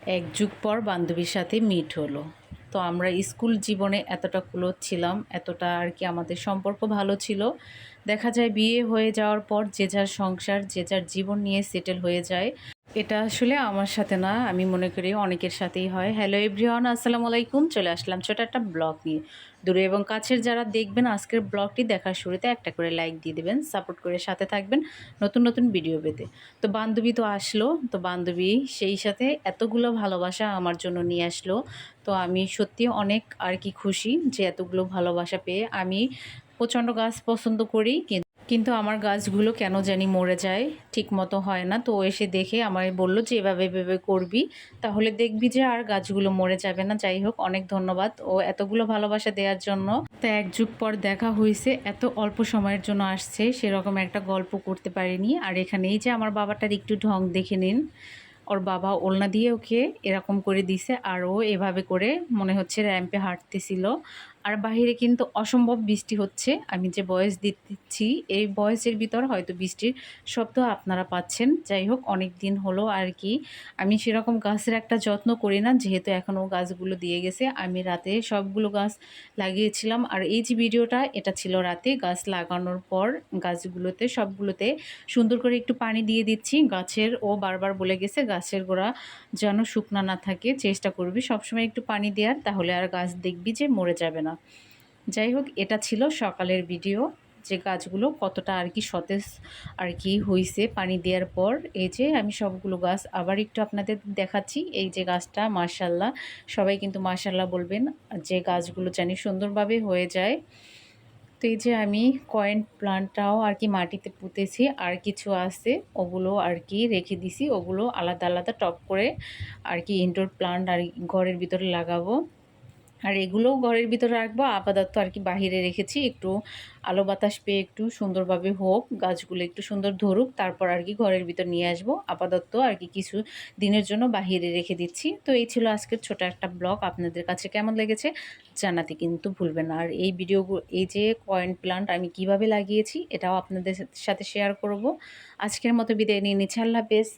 এক যুগ পর বান্ধবীর সাথে মিট হলো। তো আমরা স্কুল জীবনে এতটা ক্লোজ ছিলাম, এতটা আর কি আমাদের সম্পর্ক ভালো ছিল। দেখা যায় বিয়ে হয়ে যাওয়ার পর যে যার সংসার, যে যার জীবন নিয়ে সেটেল হয়ে যায়। এটা আসলে আমার সাথে না, আমি মনে করি অনেকের সাথেই হয়। হ্যালো এভরিওয়ান, আসসালামু আলাইকুম। চলে আসলাম ছোট একটা ব্লগ নিয়ে। দূরে এবং কাছের যারা দেখবেন আজকের ব্লগটি দেখার শুরুতে একটা করে লাইক দিয়ে দেবেন, সাপোর্ট করে সাথে থাকবেন নতুন নতুন ভিডিও পেতে। তো বান্ধবী তো আসলো, তো বান্ধবী সেই সাথে এতগুলো ভালোবাসা আমার জন্য নিয়ে আসলো। তো আমি সত্যি অনেক আর কি খুশি যে এতগুলো ভালোবাসা পেয়ে। আমি প্রচণ্ড গাছ পছন্দ করি, কিন্তু আমার গাছগুলো কেন জানি মরে যায়, ঠিক মতো হয় না। তো ও এসে দেখে আমায় বলল যে এভাবে এভাবে করবি, তাহলে দেখবি যে আর গাছগুলো মরে যাবে না। যাই হোক, অনেক ধন্যবাদ ও এতগুলো ভালোবাসা দেওয়ার জন্য। তো এক যুগ পর দেখা হয়েছে, এত অল্প সময়ের জন্য আসছে, সেরকম একটা গল্প করতে পারিনি। আর এখানেই যে আমার বাবাটার একটু ঢং দেখে নিন, ওর বাবা ওলনা দিয়ে ওকে এরকম করে দিছে, আর ও এভাবে করে মনে হচ্ছে র্যাম্পে হাঁটতেছিল। আর বাহিরে কিন্তু অসম্ভব বৃষ্টি হচ্ছে। আমি যে ভয়েস দিচ্ছি, এই ভয়েসের ভিতর হয়তো বৃষ্টির শব্দ আপনারা পাচ্ছেন। যাই হোক, অনেক দিন হলো আর কি আমি সেরকম গাছের একটা যত্ন করি না, যেহেতু এখনও গাছগুলো দিয়ে গেছে। আমি রাতে সবগুলো গাছ লাগিয়েছিলাম। আর এই যে ভিডিওটা, এটা ছিল রাতে গাছ লাগানোর পর। গাছগুলোতে সবগুলোতে সুন্দর করে একটু পানি দিয়ে দিচ্ছি। গাছের ও বারবার বলে গেছে গাছের গোড়া যেন শুকনা না থাকে, চেষ্টা করবি সবসময় একটু পানি দেওয়ার, তাহলে আর গাছ দেখবি যে মরে যাবে না। যাই হোক, এটা ছিল সকালের ভিডিও, যে গাছগুলো কতটা আর কি সতেজ আর কি হইছে পানি দেওয়ার পর। এই যে আমি সবগুলো গাছ আবার একটু আপনাদের দেখাচ্ছি। এই যে গাছটা মাশাল্লাহ, সবাই কিন্তু মাশাল্লাহ বলবেন, যে গাছগুলো জানি সুন্দরভাবে হয়ে যায়। তো এই যে আমি কয়েন প্লান্টটাও আর কি মাটিতে পুঁতেছি, আর কিছু আছে ওগুলো আর কি রেখে দিছি, ওগুলো আলাদা আলাদা টব করে আর কি ইনডোর প্লান্ট আর ঘরের ভিতরে লাগাবো। আর এগুলোও ঘরের ভিতরে রাখবো, আপাতত আর কি বাহিরে রেখেছি, একটু আলো বাতাস পেয়ে একটু সুন্দরভাবে হোক, গাছগুলো একটু সুন্দর ধরুক, তারপর আর কি ঘরের ভিতর নিয়ে আসবো। আপাতত আর কি কিছু দিনের জন্য বাহিরে রেখে দিচ্ছি। তো এই ছিল আজকের ছোট একটা ব্লগ। আপনাদের কাছে কেমন লেগেছে জানাতে কিন্তু ভুলবেন না। আর এই এই যে কয়েন প্লান্ট আমি কিভাবে লাগিয়েছি, এটাও আপনাদের সাথে শেয়ার করব। আজকের মতো বিদায় নিয়ে নিচ্ছি, আল্লাহ হাফেজ।